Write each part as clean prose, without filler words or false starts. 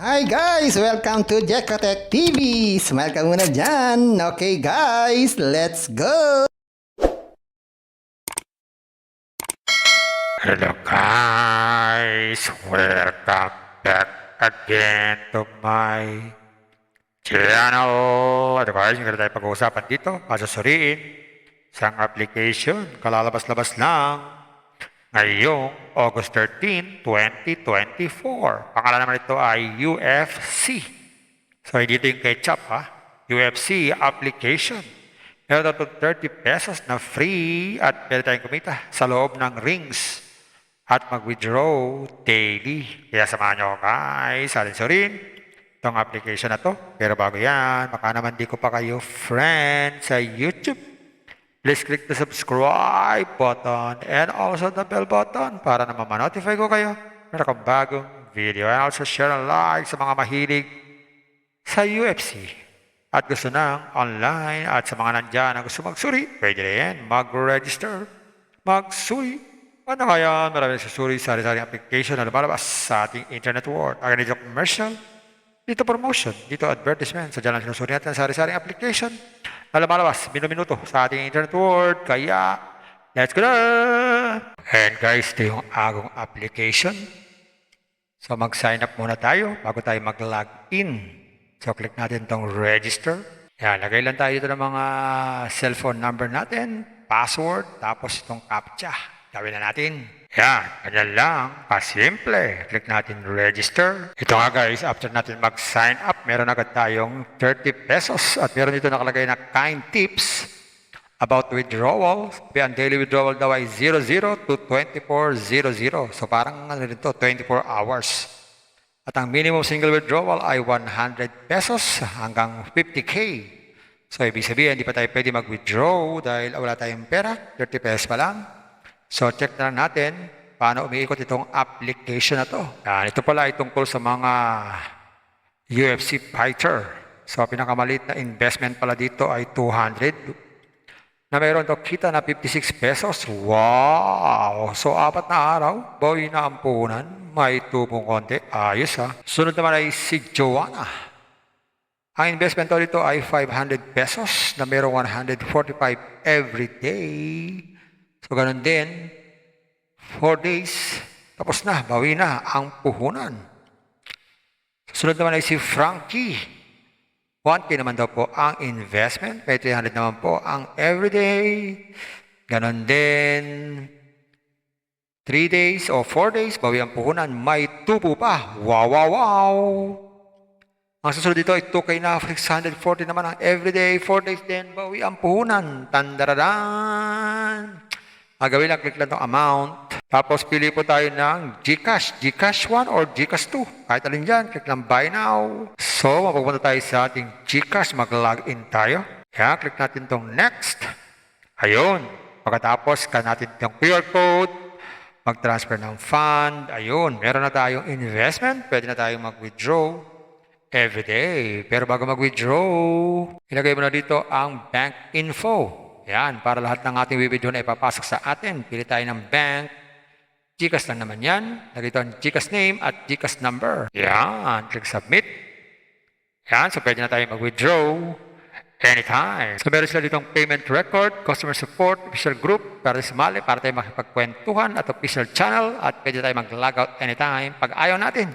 Hi guys! Welcome to Jekotech TV! Smile ka muna dyan! Okay guys, let's go! Hello guys! Welcome back again to my channel! At guys, yung tayo pag-uusapan dito, pasusuriin isang application, kalalabas-labas lang ngayong August 13, 2024. Pangalan naman ito ay UFC. So, hindi ito yung ketchup ha. UFC application. Meron ito 30 pesos na free at pwede tayong kumita sa loob ng rings at mag-withdraw daily. Kaya samahan nyo guys, alinsurin itong application na to. Pero bago yan, baka naman di ko pa kayo friend sa YouTube. Please click the subscribe button and also the bell button para naman ma-notify ko kayo meron akong bagong video. And also share and like sa mga mahilig sa UFC at gusto ng online at sa mga nandyan na gusto magsuri, pwede rin mag-register, magsuri. Ano kaya maraming susuri sa sari-sari application na lumalabas sa ating internet world. Aga dito commercial, dito promotion, dito advertisement. So dyan lang sinusuri natin sa sari-sari application na lumalabas minuto sa ating internet world. Kaya, let's go na! And guys, ito yung agong application. So mag-sign up muna tayo bago tayo mag-log in. So click natin itong register. Yan, lagay lang tayo dito ng mga cellphone number natin, password, tapos itong CAPTCHA. Gawin na natin. Yan, ganyan lang, kasimple. Click natin register. Ito nga guys, after natin mag-sign up, meron agad tayong 30 pesos at meron dito nakalagay na kind tips about withdrawal. Ang daily withdrawal daw ay 00 to 2400. So parang ano rin to, 24 hours. At ang minimum single withdrawal ay 100 pesos hanggang 50K. So ibig sabihin, hindi pa tayo pwede mag-withdraw dahil wala tayong pera, 30 pesos pa lang. So check na lang natin paano umiikot itong application na to. Yan, ito pala ay tungkol sa mga UFC fighter. So pinakamaliit na investment pala dito ay 200 na mayroon daw kita na 56 pesos. Wow! So, 4 na araw, bawi na ang puhunan. May tubong konti. Ayos ha. Sunod naman ay si Joanna. Ang investment daw dito ay 500 pesos na mayroong 145 every day. So, ganun din. 4 days. Tapos na, bawi na ang puhunan. Sunod naman ay si Frankie. 1K naman daw po ang investment. May 300 naman po ang everyday. Ganon din. 3 days o 4 days, bawi ang puhunan. May tubo pa. Wow, wow, wow. Ang susunod dito ay 2K na 640 naman ang everyday. 4 days din, bawi ang puhunan. Tandaradan. Gagawin lang, click lang itong amount. Tapos pili po tayo ng GCash. GCash 1 or GCash 2. Kahit alin dyan, click lang buy now. So, mapupunta tayo sa ating GCash. Mag-login tayo. Yan, click natin itong next. Ayun. Pagkatapos, scan natin itong QR code. Mag-transfer ng fund. Ayun, meron na tayong investment. Pwede na tayong mag-withdraw everyday. Pero bago mag-withdraw, ilagay mo na dito ang bank info. Yan, para lahat ng ating withdraw na ipapasok sa atin. Pili tayo ng bank. GCash lang naman yan. Lagay ito ang GCash name at GCash number. Yan, click submit. Yan, so pwede na tayo mag-withdraw anytime. So meron sila ditong payment record, customer support, official group, para sumali, para tayo makipagkwentuhan at official channel at pwede tayo mag-logout anytime pag ayaw natin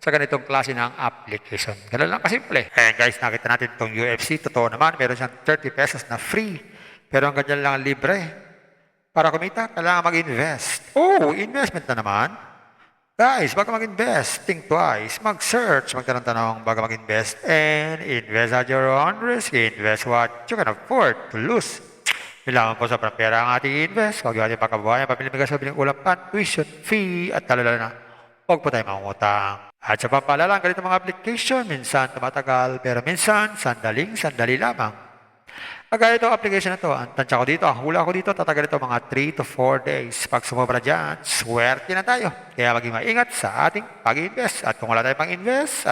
sa ganitong klase ng application. Ganun lang kasimple. And guys, nakita natin itong UFC. Totoo naman, meron siyang 30 pesos na free. Pero ang ganyan lang libre. Para kumita, kailangan mag-invest. Oh, investment na naman. Guys, bago mag-invest, think twice. Mag-search, magtanong-tanong bago mag-invest. And invest at your own risk. Invest what you can afford to lose. Kailangan po sa pera ang ating invest. Huwag yung ating pagkabuhayan, pamilya mga sabi ng ulam pan, tuition, fee, at talala na. Huwag po tayo mangutang. At sa pampalala, ganito mga application, minsan tumatagal, pero minsan, sandali lamang. Kagaya itong application na ito, ang tansya ko dito, ang hula ko dito, tatagal ito mga 3 to 4 days. Pag sumobra dyan, swerte na tayo. Kaya maging maingat sa ating pag-invest. At kung wala tayong pang-invest,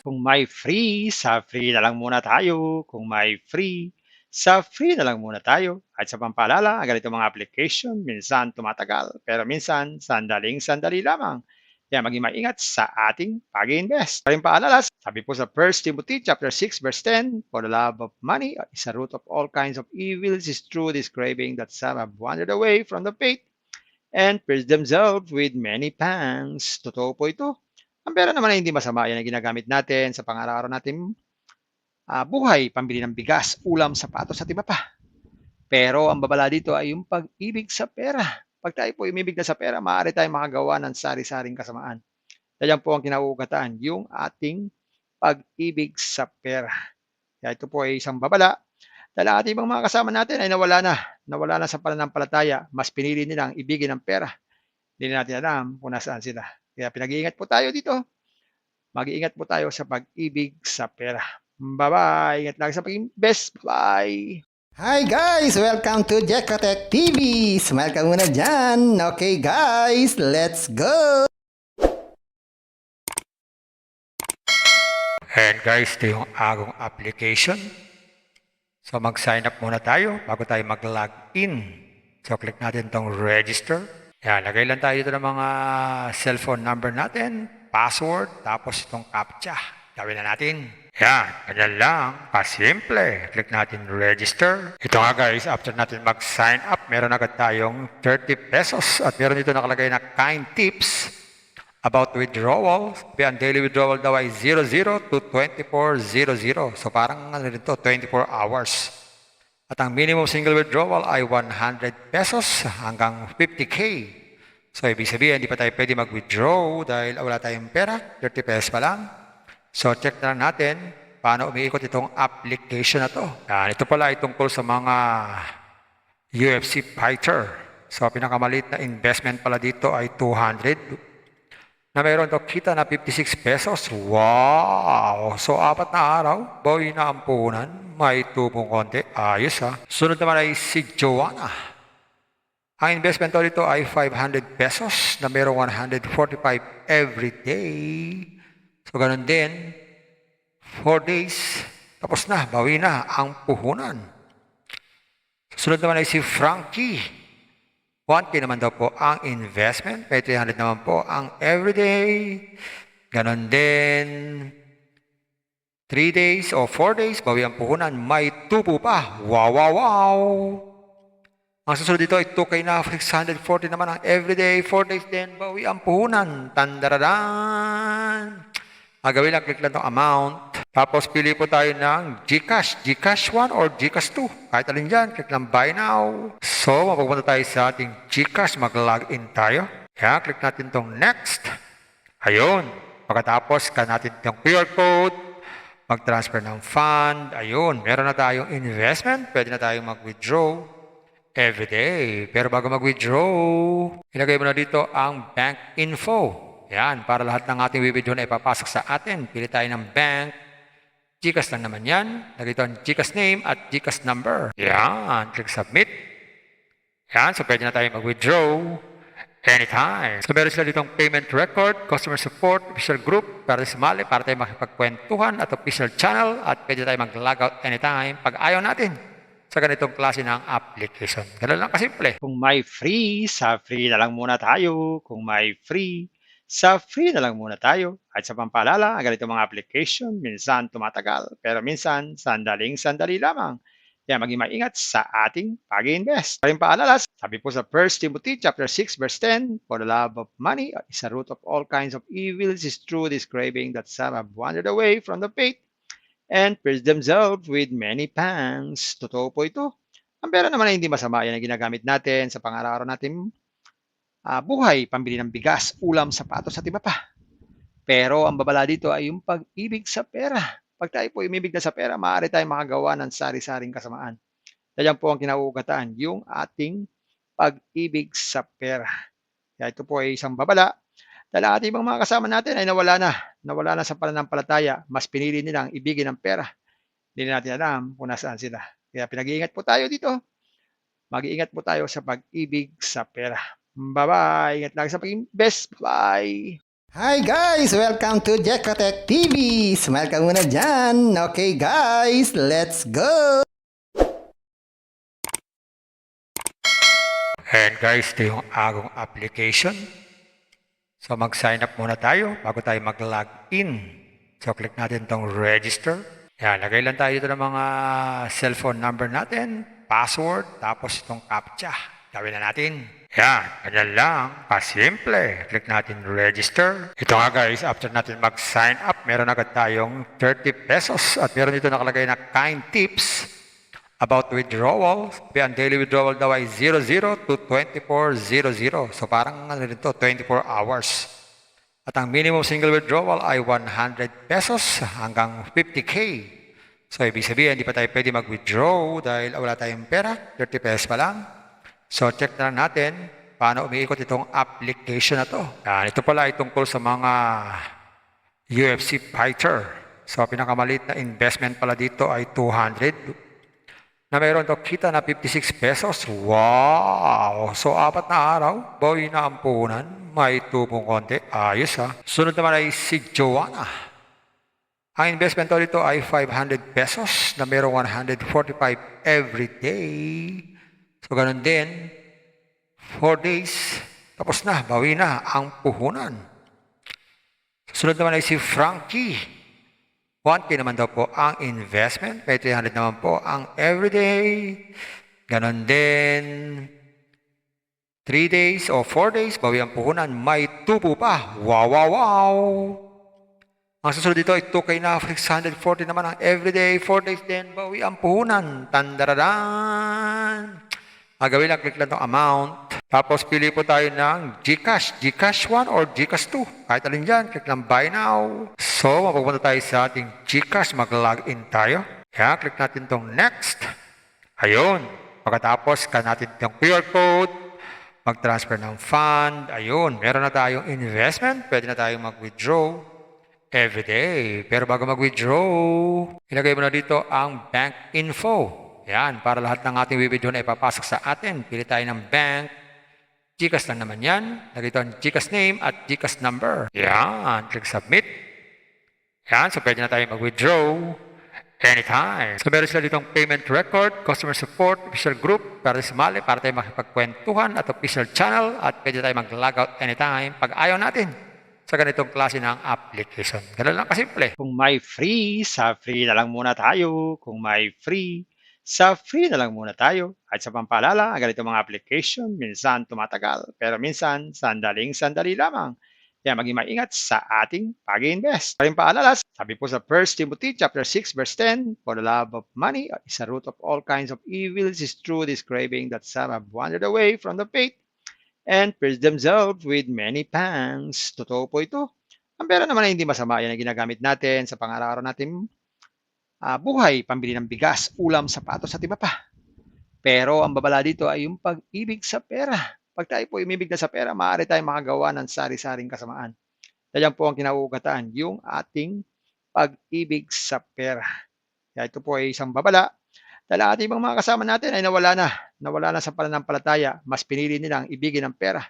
Kung may free, sa free na lang muna tayo. Kung may free, sa free na lang muna tayo. At sa pampaalala, ang ganito mga application, minsan tumatagal, pero minsan, sandali lamang. Kaya maging maingat sa ating pag-iinvest. Paring paalala, sabi po sa 1 Timothy chapter 6 verse 10, "For the love of money is a root of all kinds of evil. It is through this craving that some have wandered away from the faith and pierced themselves with many pangs." Totoo po ito. Ang pera naman ay hindi masama. Yan ang ginagamit natin sa pang-araw-araw natin buhay, pambili ng bigas, ulam, sapatos at iba pa. Pero ang babala dito ay yung pag-ibig sa pera. Pag tayo po umibig na sa pera, maaari tayong makagawa ng sari-saring kasamaan. Yan po ang kinauugatan, yung ating pag-ibig sa pera. Kaya ito po ay isang babala dahil ang ating ibang mga kasama natin ay nawala na sa pananampalataya. Mas pinili nilang ibigin ang pera. Hindi na natin alam kung nasaan sila. Kaya pinag-iingat po tayo dito. Mag-iingat po tayo sa pag-ibig sa pera. Bye-bye. Ingat lagi sa pag-invest. Bye. Hi guys! Welcome to Jekotech TV! Smile ka muna dyan! Okay guys, let's go! And guys, ito yung agong application. So mag-sign up muna tayo bago tayo mag-log in. So click natin tong register. Yan, lagay lang tayo dito ng mga cellphone number natin, password, tapos itong CAPTCHA. Gawin na natin. Yan, ganyan lang, kasimple. Click natin register. Ito nga guys, after natin mag-sign up, meron agad tayong 30 pesos. At meron dito nakalagay na kind tips about withdrawal. Ang daily withdrawal daw ay 00 to 2400. So parang ano rin to, 24 hours. At ang minimum single withdrawal ay 100 pesos hanggang 50K. So ibig sabihin, hindi pa tayo pwede mag-withdraw dahil wala tayong pera, 30 pesos pa lang. So check na lang natin paano umiikot itong application na to. Yan, ito pala ay tungkol sa mga UFC fighter. So pinakamaliit na investment pala dito ay 200 na mayroon daw kita na 56 pesos. Wow! So 4 na araw, bawi na ang puhunan. May tubong konti. Ayos ha. Sunod naman ay si Joanna. Ang investment dito ay 500 pesos na mayroong 145 every day. So ganun din, 4 days, tapos na, bawi na ang puhunan. Sunod naman ay si Frankie. 1K naman daw po ang investment, may 300 naman po ang everyday. Ganon din, 3 days o 4 days, bawi ang puhunan, may tubo pa. Wow, wow, wow! Ang susunod dito ay 2K na, 640 naman ang everyday, 4 days din, bawi ang puhunan. Tandaradan! Gawin lang, click lang itong amount. Tapos pili po tayo ng GCash. GCash 1 or GCash 2. Kahit alin dyan, click lang buy now. So, mapupunta tayo sa ating GCash. Mag-login tayo. Yan, click natin itong next. Ayun. Pagkatapos, scan natin itong QR code. Mag-transfer ng fund. Ayun, meron na tayong investment. Pwede na tayong mag-withdraw everyday. Pero bago mag-withdraw, ilagay mo na dito ang bank info. Yan, para lahat ng ating withdraw na ipapasok sa atin. Pili tayo ng bank. GCash lang naman yan. Lagay ito ang GCash name at GCash number. Yan, click submit. Yan, so pwede na tayo mag-withdraw anytime. So meron sila ditong payment record, customer support, official group, para sumali, para tayo makipagkwentuhan at official channel at pwede tayo mag-logout anytime pag ayaw natin sa ganitong klase ng application. Ganun lang kasimple. Kung may free, sa free na lang muna tayo. Kung may free, sa free na lang muna tayo. At sa pampaalala, ang ganito mga application, minsan tumatagal, pero minsan sandaling-sandali lamang. Kaya maging maingat sa ating pag-iinvest. Paring paalala, sabi po sa 1 Timothy chapter 6 verse 10, "For the love of money is a root of all kinds of evil. It is through this craving that some have wandered away from the faith and pierced themselves with many pangs." Totoo po ito. Ang pera naman ay hindi masama. Yan ang ginagamit natin sa pang-araw-araw natin buhay, pambili ng bigas, ulam, sapatos at iba pa. Pero ang babala dito ay yung pag-ibig sa pera. Pag tayo po umibig na sa pera, maaari tayong makagawa ng sari-saring kasamaan. Yan po ang kinauugatan, yung ating pag-ibig sa pera. Kaya ito po ay isang babala dahil ang ating ibang mga kasama natin ay nawala na sa pananampalataya. Mas pinili nilang ibigin ang pera. Hindi na natin alam kung nasaan sila. Kaya pinag-iingat po tayo dito. Mag-iingat po tayo sa pag-ibig sa pera. Bye-bye. Ingat lagi sa pag-invest. Bye. Hi guys! Welcome to Jekotech TV! Smile ka muna dyan! Okay guys, let's go! And guys, ito yung agong application. So mag-sign up muna tayo bago tayo mag-log in. So click natin tong register. Yan, lagay lang tayo dito ng mga cellphone number natin, password, tapos itong CAPTCHA. Gawin na natin. Yan, ganyan lang. Pasimple. Click natin register. Ito nga guys, after natin mag-sign up, meron agad tayong 30 pesos. At meron dito nakalagay na kind tips about withdrawal. Ang daily withdrawal daw ay 00 to 2400. So parang ano rin to, 24 hours. At ang minimum single withdrawal ay 100 pesos hanggang 50K. So ibig sabihin, hindi pa tayo pwede mag-withdraw dahil wala tayong pera. 30 pesos pa lang. So check na lang natin paano umiikot itong application na to. Yan, ito pala ay tungkol sa mga UFC fighter. So pinakamaliit na investment pala dito ay 200 na mayroon to kita na 56 pesos. Wow! So 4 na araw, bawi na ang puhunan. May tubong konti. Ayos ha. Sunod naman ay si Joanna. Ang investment to dito ay 500 pesos na mayroong 145 every day. So, ganun din, 4 days, tapos na, bawi na ang puhunan. Sunod naman ay si Frankie. 1K naman daw po ang investment, may 300 naman po ang everyday. Ganun din, 3 days o 4 days, bawi ang puhunan, may tubo pa. Wow, wow, wow! Ang susunod dito ay 2K na 640 naman ang everyday, 4 days din, bawi ang puhunan. Tandaradan! Gagawin lang, click lang itong amount. Tapos pili po tayo ng GCash. GCash 1 or GCash 2. Kahit alin dyan, click lang buy now. So, mapupunta tayo sa ating GCash. Mag-login tayo. Yan, click natin itong next. Ayun. Pagkatapos, scan natin itong QR code. Mag-transfer ng fund. Ayun, meron na tayong investment. Pwede na tayong mag-withdraw everyday. Pero bago mag-withdraw, ilagay mo na dito ang bank info. Yan, para lahat ng ating withdraw na ipapasok sa atin. Pili tayo ng bank. GCash lang naman yan. Lagay ito ang GCash name at GCash number. Yan, click submit. Yan, so pwede na tayo mag-withdraw anytime. So meron sila ditong payment record, customer support, official group, para sumali, para tayo makipagkwentuhan at official channel at pwede tayo mag-logout anytime pag ayaw natin sa ganitong klase ng application. Ganun lang kasimple. Kung may free, sa free na lang muna tayo. Kung may free, sa free na lang muna tayo. At sa pampaalala, ang ganito mga application, minsan tumatagal, pero minsan sandaling-sandali lamang. Kaya maging maingat sa ating pag-invest. Paring paalala, sabi po sa 1 Timothy chapter 6 verse 10, for the love of money is a root of all kinds of evils, is true this craving that some have wandered away from the faith and pierced themselves with many pangs. Totoo po ito. Ang pera naman ay hindi masama. Yan ang ginagamit natin sa pang-araw-araw natin buhay, pambili ng bigas, ulam, sapatos at iba pa. Pero ang babala dito ay yung pag-ibig sa pera. Pag tayo po umibig na sa pera, maaari tayong makagawa ng sari-saring kasamaan. Yan po ang kinauugatan, yung ating pag-ibig sa pera. Kaya ito po ay isang babala. Dahil ang ating mga kasama natin ay nawala na sa pananampalataya. Mas pinili nilang ibigin ang pera.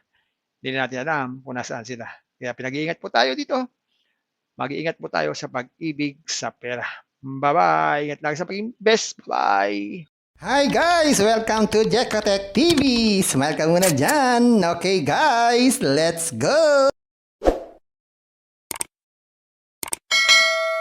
Hindi natin alam kung nasaan sila. Kaya pinag-iingat po tayo dito. Mag-iingat po tayo sa pag-ibig sa pera. Bye-bye. Ingat lagi sa pag-invest. Bye. Hi guys! Welcome to Jekatech TV! Smile ka muna dyan! Okay guys, let's go!